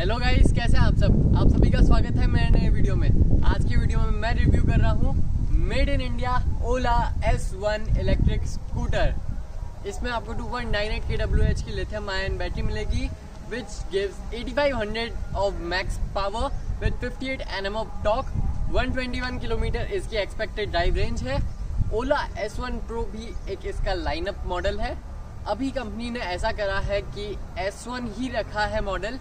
Hello guys, कैसे हैं आप सब? आप सभी का स्वागत है मेरे नए वीडियो में। आज की वीडियो में मैं रिव्यू कर रहा हूँ made in India Ola S1 electric scooter. इसमें आपको 2.98 kWh की लिथियम आयन बैटरी मिलेगी which gives 8500 of max power with 58 Nm of torque। 121 kilometre इसकी एक्सपेक्टेड ड्राइव रेंज है। ओला S1 Pro भी एक इसका लाइनअप मॉडल है। अभी कंपनी ने ऐसा करा है कि S1 ही रखा है मॉडल।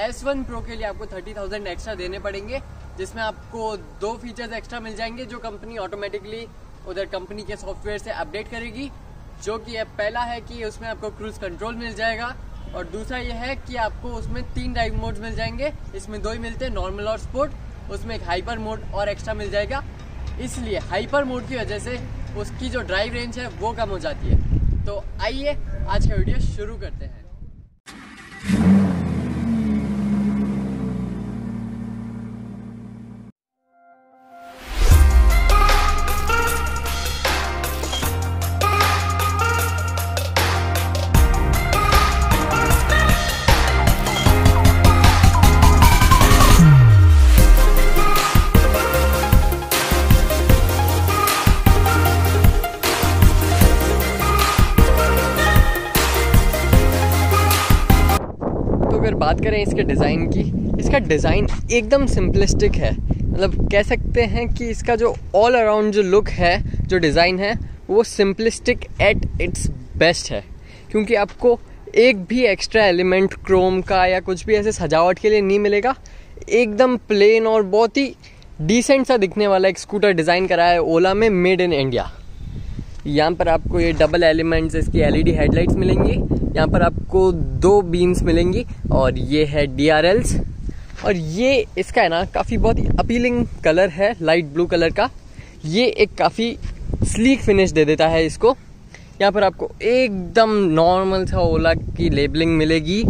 S1 Pro के लिए आपको 30,000 एक्स्ट्रा देने पड़ेंगे, जिसमें आपको 2 फीचर्स एक्स्ट्रा मिल जाएंगे जो कंपनी ऑटोमेटिकली उधर कंपनी के सॉफ्टवेयर से अपडेट करेगी। जो कि पहला है कि उसमें आपको क्रूज कंट्रोल मिल जाएगा, और दूसरा यह है कि आपको उसमें 3 ड्राइव मोड्स मिल जाएंगे। इसमें 2 ही मिलते हैं, नॉर्मल और स्पोर्ट। उसमें एक हाइपर मोड और एक्स्ट्रा मिल जाएगा, इसलिए हाइपर मोड की वजह से उसकी जो ड्राइव रेंज है वो कम हो जाती है। तो आइए आज का वीडियो शुरू करते हैं। अगर बात करें इसके डिज़ाइन की, इसका डिज़ाइन एकदम सिंपलिस्टिक है। मतलब कह सकते हैं कि इसका जो ऑल अराउंड जो लुक है, जो डिज़ाइन है, वो सिंपलिस्टिक एट इट्स बेस्ट है। क्योंकि आपको एक भी एक्स्ट्रा एलिमेंट क्रोम का या कुछ भी ऐसे सजावट के लिए नहीं मिलेगा। एकदम प्लेन और बहुत ही डिसेंट सा दिखने वाला एक स्कूटर डिज़ाइन करा है ओला में, मेड इन इंडिया। यहाँ पर आपको ये डबल एलिमेंट्स इसकी LED हेडलाइट्स मिलेंगी। यहाँ पर आपको 2 बीम्स मिलेंगी और ये है DRLs। और ये इसका है ना काफ़ी बहुत ही अपीलिंग कलर है, लाइट ब्लू कलर का। ये एक काफ़ी स्लीक फिनिश दे देता है इसको। यहाँ पर आपको एकदम नॉर्मल सा ओला की लेबलिंग मिलेगी,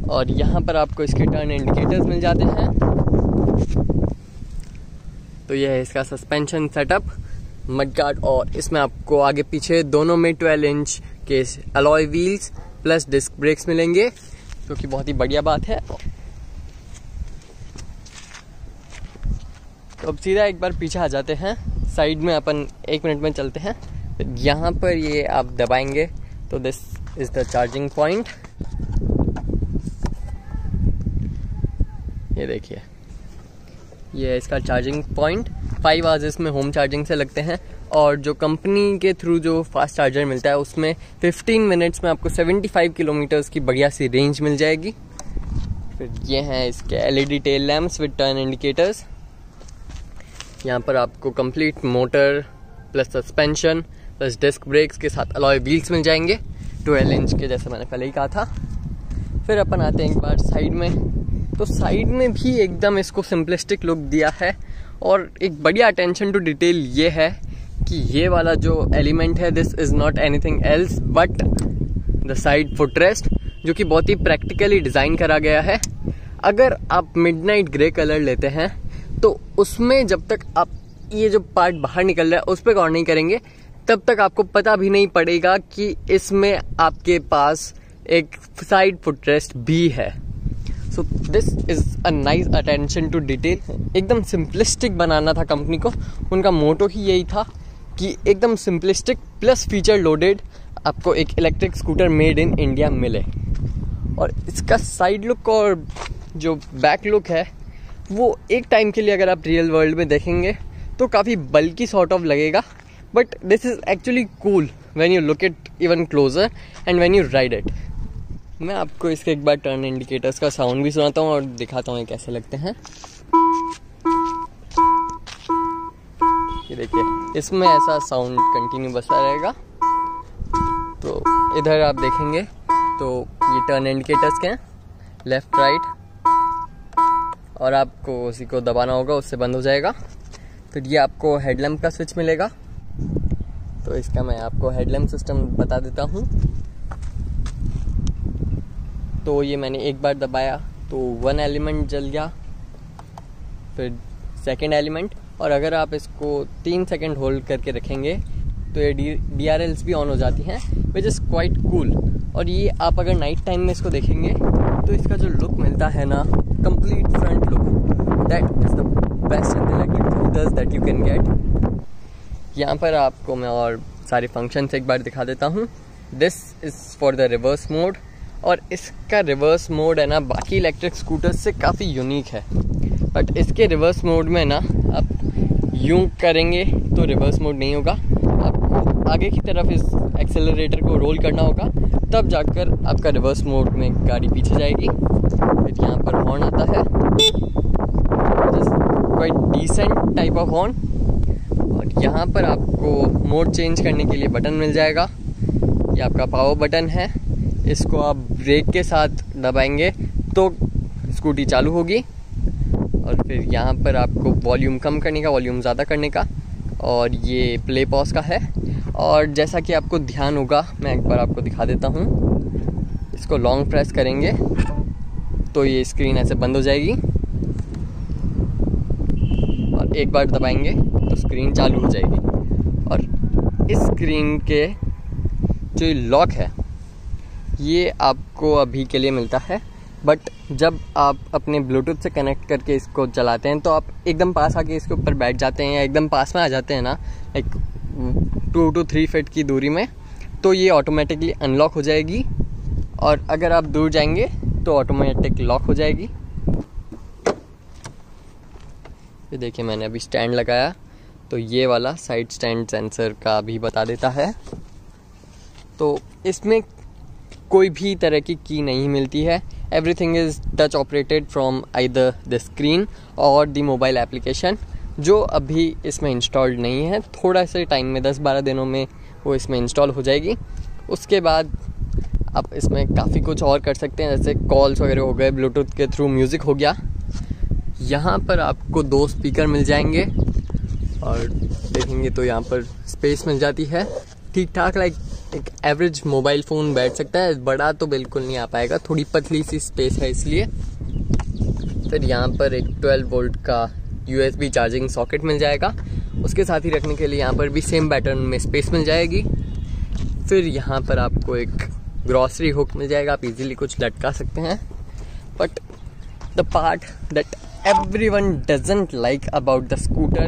और यहाँ पर आपको इसके टर्न इंडिकेटर्स मिल जाते हैं। तो यह है इसका सस्पेंशन सेटअप, मडगार्ड, और इसमें आपको आगे पीछे दोनों में 12 इंच के alloy wheels plus disc brakes मिलेंगे, जो कि बहुत ही बढ़िया बात है। तो अब सीधा एक बार पीछे आ जाते हैं, साइड में अपन 1 मिनट में चलते हैं। यहाँ पर ये आप दबाएंगे तो this is the charging point. ये देखिए, ये है इसका चार्जिंग पॉइंट। 5 आवर्स इसमें होम चार्जिंग से लगते हैं, और जो कंपनी के थ्रू जो फास्ट चार्जर मिलता है उसमें 15 मिनट्स में आपको 75 किलोमीटर्स की बढ़िया सी रेंज मिल जाएगी। फिर ये हैं इसके LED tail lamps with turn indicators. यहाँ पर आपको complete motor plus suspension plus disc brakes के साथ अलॉय व्हील्स मिल जाएंगे 12 इंच के, जैसे मैंने पहले ही कहा था। फिर अपन आते हैं एक बार साइड में। तो साइड में भी एकदम इसको सिंपलिस्टिक लुक दिया है, और एक बढ़िया अटेंशन टू डिटेल ये है कि ये वाला जो एलिमेंट है, this is not anything else but the side footrest, जो कि बहुत ही प्रैक्टिकली डिज़ाइन करा गया है। अगर आप मिडनाइट ग्रे कलर लेते हैं तो उसमें जब तक आप ये जो पार्ट बाहर निकल रहा है उस पर गौर नहीं करेंगे, तब तक आपको पता भी नहीं पड़ेगा कि इसमें आपके पास एक साइड फुटरेस्ट भी है। So this is a nice attention to detail. एकदम सिंपलिस्टिक बनाना था कंपनी को, उनका मोटो ही यही था कि एकदम सिंपलिस्टिक प्लस फीचर लोडेड आपको एक electric scooter made in India मिले। और इसका साइड लुक और जो बैक लुक है वो एक टाइम के लिए अगर आप रियल वर्ल्ड में देखेंगे तो काफ़ी बल्की सॉर्ट ऑफ लगेगा, but this is actually cool when you look it even closer and when you ride it. मैं आपको इसके एक बार टर्न इंडिकेटर्स का साउंड भी सुनाता हूँ और दिखाता हूँ ये कैसे लगते हैं। ये देखिए, इसमें ऐसा साउंड कंटिन्यू बजता रहेगा। तो इधर आप देखेंगे तो ये टर्न इंडिकेटर्स के हैं, लेफ्ट राइट, और आपको उसी को दबाना होगा, उससे बंद हो जाएगा। फिर ये आपको हेडलैम्प का स्विच मिलेगा। तो इसका मैं आपको हेडलैम्प सिस्टम बता देता हूँ। तो ये मैंने एक बार दबाया तो 1 एलिमेंट जल गया, फिर 2nd एलिमेंट, और अगर आप इसको 3 सेकंड होल्ड करके रखेंगे तो ये DRLs भी ऑन हो जाती हैं, विच इज़ क्वाइट कूल। और ये आप अगर नाइट टाइम में इसको देखेंगे तो इसका जो लुक मिलता है ना, complete front look, that is the best in the electric scooters that you can get. यहाँ पर आपको मैं और सारे फंक्शंस एक बार दिखा देता हूँ। This is for the reverse mode, और इसका रिवर्स मोड है ना बाकी इलेक्ट्रिक स्कूटर्स से काफ़ी यूनिक है। बट इसके रिवर्स मोड में ना आप यूं करेंगे तो रिवर्स मोड नहीं होगा, आपको आगे की तरफ इस एक्सेलरेटर को रोल करना होगा, तब जाकर आपका रिवर्स मोड में गाड़ी पीछे जाएगी। फिर यहाँ पर हॉर्न आता है, quite decent type of horn. और यहाँ पर आपको मोड चेंज करने के लिए बटन मिल जाएगा। ये आपका पावर बटन है, इसको आप ब्रेक के साथ दबाएंगे तो स्कूटी चालू होगी। और फिर यहाँ पर आपको वॉल्यूम कम करने का, वॉल्यूम ज़्यादा करने का, और ये प्ले पॉज का है। और जैसा कि आपको ध्यान होगा, मैं एक बार आपको दिखा देता हूँ। इसको लॉन्ग प्रेस करेंगे तो ये स्क्रीन ऐसे बंद हो जाएगी, और एक बार दबाएंगे तो स्क्रीन चालू हो जाएगी। और इस स्क्रीन के जो लॉक है ये आपको अभी के लिए मिलता है, बट जब आप अपने ब्लूटूथ से कनेक्ट करके इसको चलाते हैं तो आप एकदम पास आके इसके ऊपर बैठ जाते हैं या एकदम पास में आ जाते हैं ना, लाइक 2 to 3 फीट की दूरी में, तो ये ऑटोमेटिकली अनलॉक हो जाएगी। और अगर आप दूर जाएंगे तो ऑटोमेटिक लॉक हो जाएगी। ये देखिए मैंने अभी स्टैंड लगाया तो ये वाला साइड स्टैंड सेंसर का भी बता देता है। तो इसमें कोई भी तरह की की नहीं मिलती है। Everything is touch operated from either the screen और द मोबाइल एप्लीकेशन, जो अभी इसमें इंस्टॉल्ड नहीं है। थोड़ा से टाइम में 10-12 दिनों में वो इसमें इंस्टॉल हो जाएगी। उसके बाद आप इसमें काफ़ी कुछ और कर सकते हैं, जैसे कॉल्स वगैरह हो गए, ब्लूटूथ के थ्रू म्यूज़िक हो गया। यहाँ पर आपको 2 स्पीकर मिल जाएंगे, और देखेंगे तो यहाँ पर स्पेस मिल जाती है ठीक ठाक, लाइक एक एवरेज मोबाइल फ़ोन बैठ सकता है। बड़ा तो बिल्कुल नहीं आ पाएगा, थोड़ी पतली सी स्पेस है इसलिए। फिर यहाँ पर एक 12 वोल्ट का USB चार्जिंग सॉकेट मिल जाएगा, उसके साथ ही रखने के लिए यहाँ पर भी सेम पैटर्न में स्पेस मिल जाएगी। फिर यहाँ पर आपको एक ग्रॉसरी हुक मिल जाएगा, आप इजीली कुछ लटका सकते हैं। But the part that everyone doesn't like about the scooter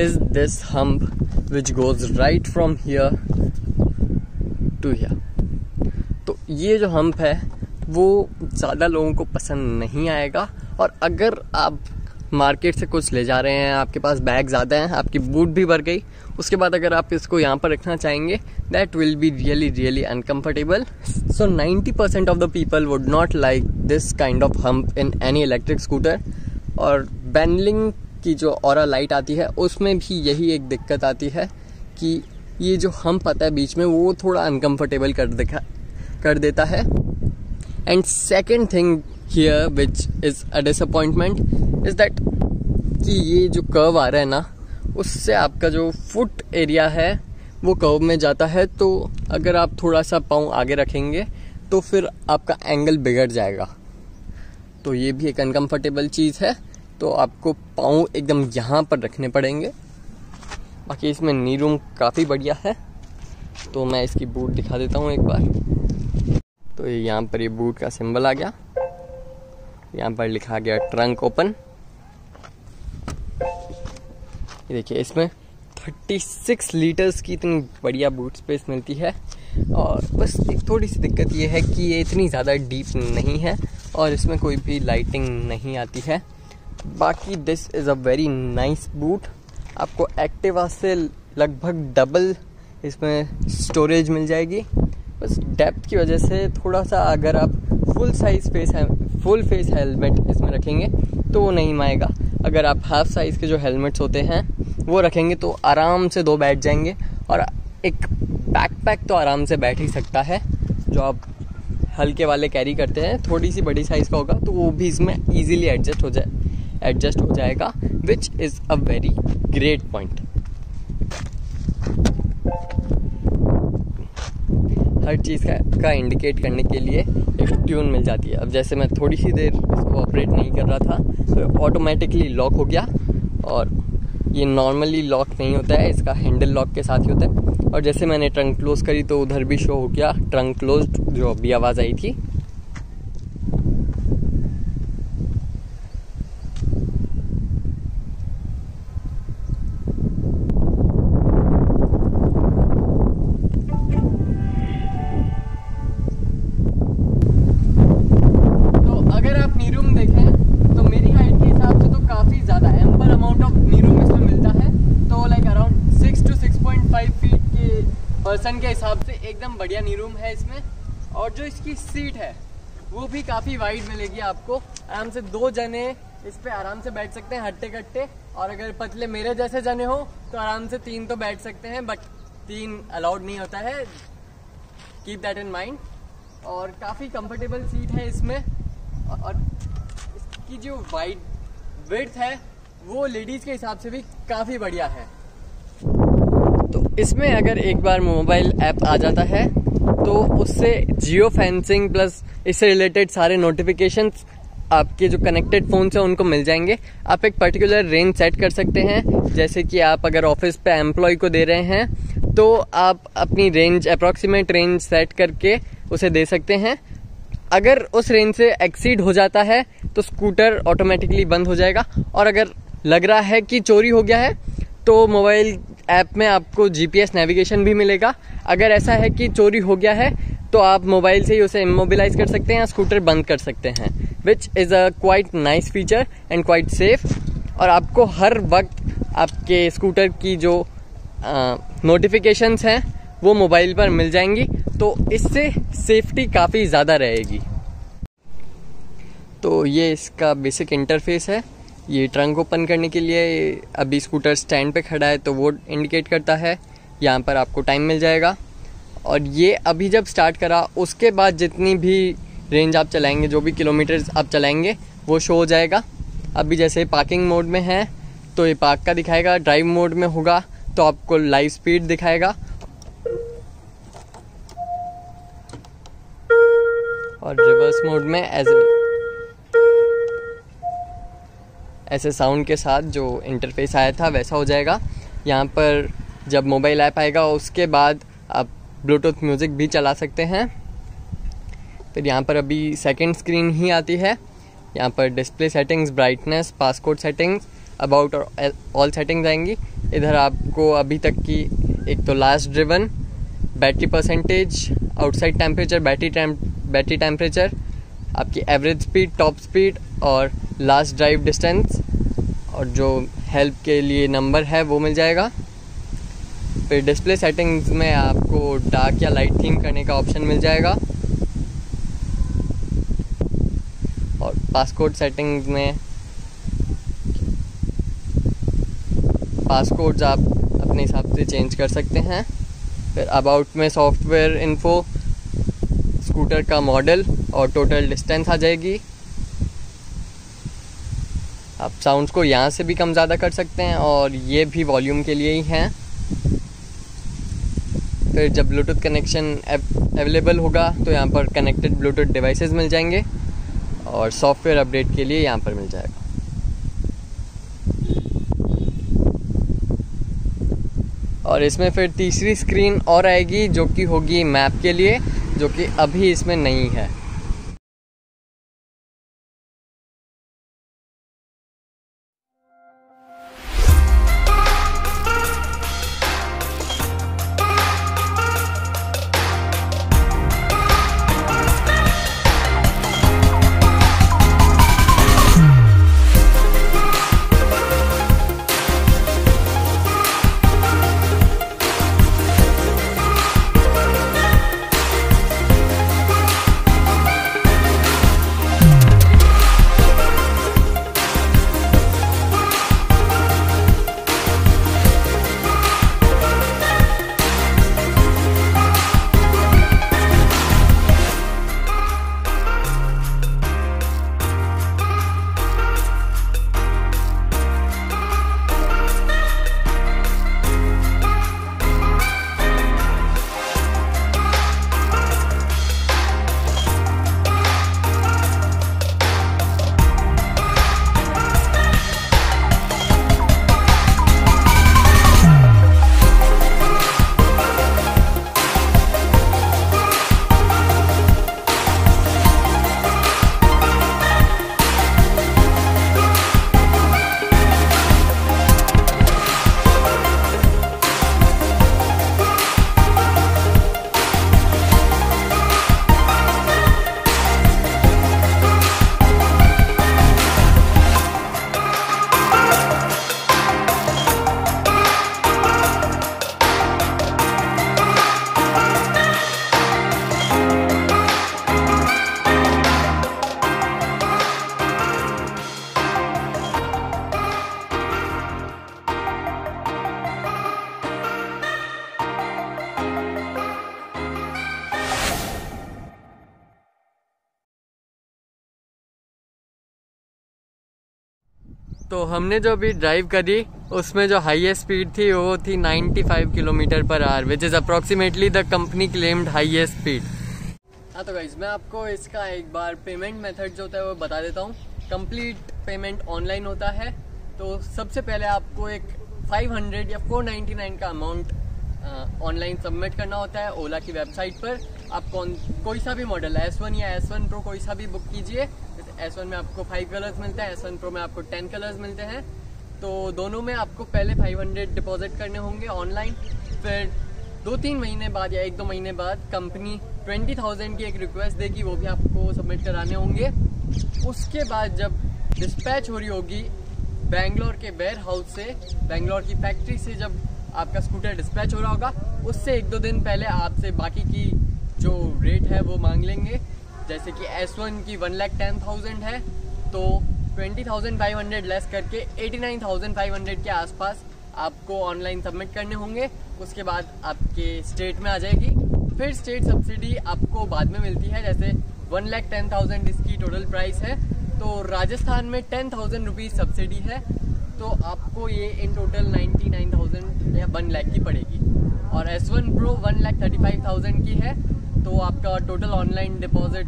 is this hump which goes right from here to here। तो ये जो हम्प है वो ज़्यादा लोगों को पसंद नहीं आएगा। और अगर आप मार्केट से कुछ ले जा रहे हैं, आपके पास बैग ज़्यादा हैं, आपकी बूट भी भर गई, उसके बाद अगर आप इसको यहाँ पर रखना चाहेंगे, that will be really uncomfortable. So 90% of the people would not like this kind of hump in any electric scooter. और बैनलिंग की जो ऑरा लाइट आती है उसमें भी यही एक दिक्कत आती है कि ये जो हम्प आता है बीच में वो थोड़ा अनकम्फर्टेबल कर देता है। And second thing here which is a disappointment is that कि ये जो कर्व आ रहा है ना, उससे आपका जो फुट एरिया है वो कर्व में जाता है। तो अगर आप थोड़ा सा पाँव आगे रखेंगे तो फिर आपका एंगल बिगड़ जाएगा। तो ये भी एक अनकम्फर्टेबल चीज़ है, तो आपको पाँव एकदम यहाँ पर रखने पड़ेंगे। बाकी इसमें नी रूम काफ़ी बढ़िया है। तो मैं इसकी बूट दिखा देता हूँ एक बार। तो यहाँ पर ये बूट का सिंबल आ गया, यहाँ पर लिखा गया ट्रंक ओपन। ये देखिए इसमें 36 लीटर्स की इतनी बढ़िया बूट स्पेस मिलती है। और बस एक थोड़ी सी दिक्कत ये है कि ये इतनी ज़्यादा डीप नहीं है और इसमें कोई भी लाइटिंग नहीं आती है। बाकी this is a very nice boot. आपको एक्टिवा से लगभग डबल इसमें स्टोरेज मिल जाएगी। बस डेप्थ की वजह से थोड़ा सा, अगर आप फुल फेस हेलमेट इसमें रखेंगे तो वो नहीं माएगा। अगर आप हाफ साइज़ के जो हेलमेट्स होते हैं वो रखेंगे तो आराम से 2 बैठ जाएंगे। और एक बैकपैक तो आराम से बैठ ही सकता है, जो आप हल्के वाले कैरी करते हैं, थोड़ी सी बड़ी साइज़ का होगा तो वो भी इसमें ईजिली एडजस्ट हो जाएगा, which is a very great point. हर चीज़ का इंडिकेट करने के लिए एक ट्यून मिल जाती है। अब जैसे मैं थोड़ी सी देर इसको ऑपरेट नहीं कर रहा था तो ऑटोमेटिकली लॉक हो गया। और ये नॉर्मली लॉक नहीं होता है, इसका हैंडल लॉक के साथ ही होता है। और जैसे मैंने ट्रंक क्लोज करी तो उधर भी शो हो गया ट्रंक क्लोज्ड, जो अभी आवाज़ आई थी। तो अगर आप नी रूम देखें तो मेरी हाइट के हिसाब से तो काफ़ी ज़्यादा ample amount of knee room इसमें मिलता है। तो लाइक अराउंड 6 to 6.5 फीट के पर्सन के हिसाब से एकदम बढ़िया नी रूम है इसमें। और जो इसकी सीट है वो भी काफ़ी वाइड मिलेगी आपको, आराम से 2 जने इस पे आराम से बैठ सकते हैं हट्टे कट्टे। और अगर पतले मेरे जैसे जने हो तो आराम से 3 तो बैठ सकते हैं, बट 3 अलाउड नहीं होता है, कीप दैट इन माइंड। और काफ़ी कंफर्टेबल सीट है इसमें। और इसकी जो वाइड विड्थ है वो लेडीज़ के हिसाब से भी काफ़ी बढ़िया है। तो इसमें अगर एक बार मोबाइल ऐप आ जाता है तो उससे जियो फेंसिंग प्लस इससे रिलेटेड सारे नोटिफिकेशंस आपके जो कनेक्टेड फ़ोन हैं उनको मिल जाएंगे। आप एक पर्टिकुलर रेंज सेट कर सकते हैं, जैसे कि आप अगर ऑफिस पे एम्प्लॉय को दे रहे हैं तो आप अपनी रेंज अप्रॉक्सीमेट रेंज सेट करके उसे दे सकते हैं। अगर उस रेंज से एक्सीड हो जाता है तो स्कूटर ऑटोमेटिकली बंद हो जाएगा। और अगर लग रहा है कि चोरी हो गया है तो मोबाइल ऐप में आपको जीपीएस नेविगेशन भी मिलेगा। अगर ऐसा है कि चोरी हो गया है तो आप मोबाइल से ही उसे इमोबिलाइज कर सकते हैं या स्कूटर बंद कर सकते हैं, विच is a quite nice feature and quite safe. और आपको हर वक्त आपके स्कूटर की जो नोटिफिकेशंस हैं वो मोबाइल पर मिल जाएंगी, तो इससे सेफ्टी काफ़ी ज़्यादा रहेगी। तो ये इसका बेसिक इंटरफेस है। ये ट्रंक ओपन करने के लिए अभी स्कूटर स्टैंड पे खड़ा है तो वो इंडिकेट करता है, यहाँ पर आपको टाइम मिल जाएगा। और ये अभी जब स्टार्ट करा उसके बाद जितनी भी रेंज आप चलाएंगे, जो भी किलोमीटर्स आप चलाएंगे वो शो हो जाएगा। अभी जैसे पार्किंग मोड में है तो ये पार्क का दिखाएगा, ड्राइव मोड में होगा तो आपको लाइव स्पीड दिखाएगा, और रिवर्स मोड में ऐसे साउंड के साथ जो इंटरफेस आया था वैसा हो जाएगा। यहाँ पर जब मोबाइल ऐप आएगा उसके बाद आप ब्लूटूथ म्यूज़िक भी चला सकते हैं। फिर यहाँ पर अभी सेकंड स्क्रीन ही आती है। यहाँ पर display settings, brightness, passcode settings, about और ऑल सेटिंग्स आएंगी। इधर आपको अभी तक की एक तो last driven, battery percentage, outside temperature, battery temperature, आपकी एवरेज स्पीड, टॉप स्पीड और लास्ट ड्राइव डिस्टेंस, और जो हेल्प के लिए नंबर है वो मिल जाएगा। फिर डिस्प्ले सेटिंग्स में आपको डार्क या लाइट थीम करने का ऑप्शन मिल जाएगा। और पासकोड सेटिंग्स में पासकोड्स आप अपने हिसाब से चेंज कर सकते हैं। फिर अबाउट में सॉफ्टवेयर इन्फो, स्कूटर का मॉडल और टोटल डिस्टेंस आ जाएगी। आप साउंड्स को यहाँ से भी कम ज़्यादा कर सकते हैं, और ये भी वॉल्यूम के लिए ही हैं। फिर जब ब्लूटूथ कनेक्शन अवेलेबल होगा तो यहाँ पर कनेक्टेड ब्लूटूथ डिवाइसेस मिल जाएंगे, और सॉफ्टवेयर अपडेट के लिए यहाँ पर मिल जाएगा। और इसमें फिर तीसरी स्क्रीन और आएगी जो कि होगी मैप के लिए, जो कि अभी इसमें नहीं है। तो हमने जो अभी ड्राइव करी उसमें जो हाईएस्ट स्पीड थी वो थी 95 kilometre per hour, which is approximately the company claimed highest speed. हाँ तो गाइस मैं आपको इसका एक बार पेमेंट मेथड जो होता है वो बता देता हूँ। कंप्लीट पेमेंट ऑनलाइन होता है। तो सबसे पहले आपको एक 500 या 499 का अमाउंट ऑनलाइन सबमिट करना होता है ओला की वेबसाइट पर। आप कोई सा भी मॉडल S1 या S1 Pro कोई सा भी बुक कीजिए। जैसे S1 में आपको 5 कलर्स मिलते हैं, S1 Pro में आपको 10 कलर्स मिलते हैं। तो दोनों में आपको पहले 500 डिपॉजिट करने होंगे ऑनलाइन। फिर 2-3 महीने बाद या 1-2 महीने बाद कंपनी 20,000 की एक रिक्वेस्ट देगी, वो भी आपको सबमिट कराने होंगे। उसके बाद जब डिस्पैच हो रही होगी बेंगलोर के वेयर हाउस से, बेंगलोर की फैक्ट्री से जब आपका स्कूटर डिस्पैच हो रहा होगा, उससे 1-2 दिन पहले आपसे बाकी की जो रेट है वो मांग लेंगे। जैसे कि S1 की 1,10,000 है तो 20,500 लेस करके 89,500 के आसपास आपको ऑनलाइन सबमिट करने होंगे। उसके बाद आपके स्टेट में आ जाएगी। फिर स्टेट सब्सिडी आपको बाद में मिलती है। जैसे 1,10,000 इसकी टोटल प्राइस है, तो राजस्थान में 10,000 रुपीज़ सब्सिडी है, तो आपको ये इन टोटल 99,000 या 1 लाख की पड़ेगी। और S1 Pro 1,35,000 की है, तो आपका टोटल ऑनलाइन डिपॉजिट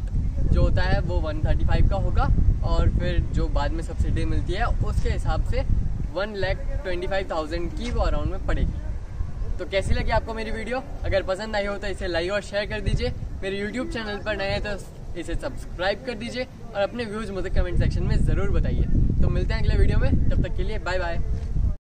जो होता है वो 135 का होगा। और फिर जो बाद में सब्सिडी मिलती है उसके हिसाब से 1,25,000 की वो अराउंड में पड़ेगी। तो कैसी लगी आपको मेरी वीडियो? अगर पसंद आई हो तो इसे लाइक और शेयर कर दीजिए। मेरे यूट्यूब चैनल पर नए हैं तो इसे सब्सक्राइब कर दीजिए और अपने व्यूज़ मुझे कमेंट सेक्शन में ज़रूर बताइए। तो मिलते हैं अगले वीडियो में, तब तक के लिए बाय बाय।